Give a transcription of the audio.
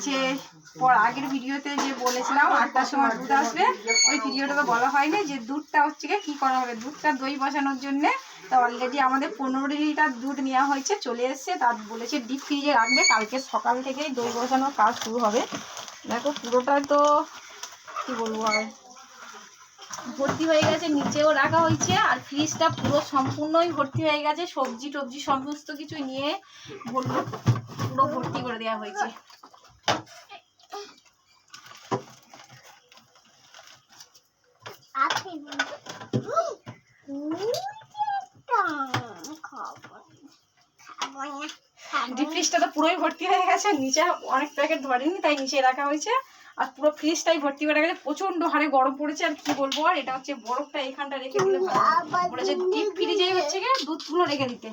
যে আগের ভিডিওতে যে বলেছিলাম 8টার সময় দুধ আসবে, ওই ভিডিওটা তো বলা হয়নি যে দুধটা হচ্ছে কি করা হবে। দুধটা দই বসানোর জন্যে তো অলরেডি আমাদের 15 লিটার দুধ নেওয়া হয়েছে, চলে এসছে। তার বলেছে ডিপ ফ্রিজে রাখবে, কালকে সকাল থেকেই দই বসানোর কাজ শুরু হবে। দেখো পুরোটা তো কি বলবো আর ভর্তি হয়ে গেছে, নিচেও রাখা হয়েছে। আর ফ্রিজটা পুরো সম্পূর্ণই ভর্তি হয়ে গেছে, সবজি টবজি সমস্ত কিছু নিয়ে পুরো ভর্তি করে দেওয়া হয়েছে। ডিপ ফ্রিজটা তো পুরোই ভর্তি হয়ে গেছে, নিচে অনেক প্যাকেট ধরেনি তাই নিচে রাখা হয়েছে। আর পুরো ফ্রিজটাই ভর্তি করে গেছে, প্রচন্ড হারে গরম পড়েছে। আর কি বলবো, আর এটা হচ্ছে বরফটা এখানটা রেখে দিলে বলেছে ডিপ ফ্রিজে হচ্ছে গিয়ে দুধগুলো রেখে দিতে।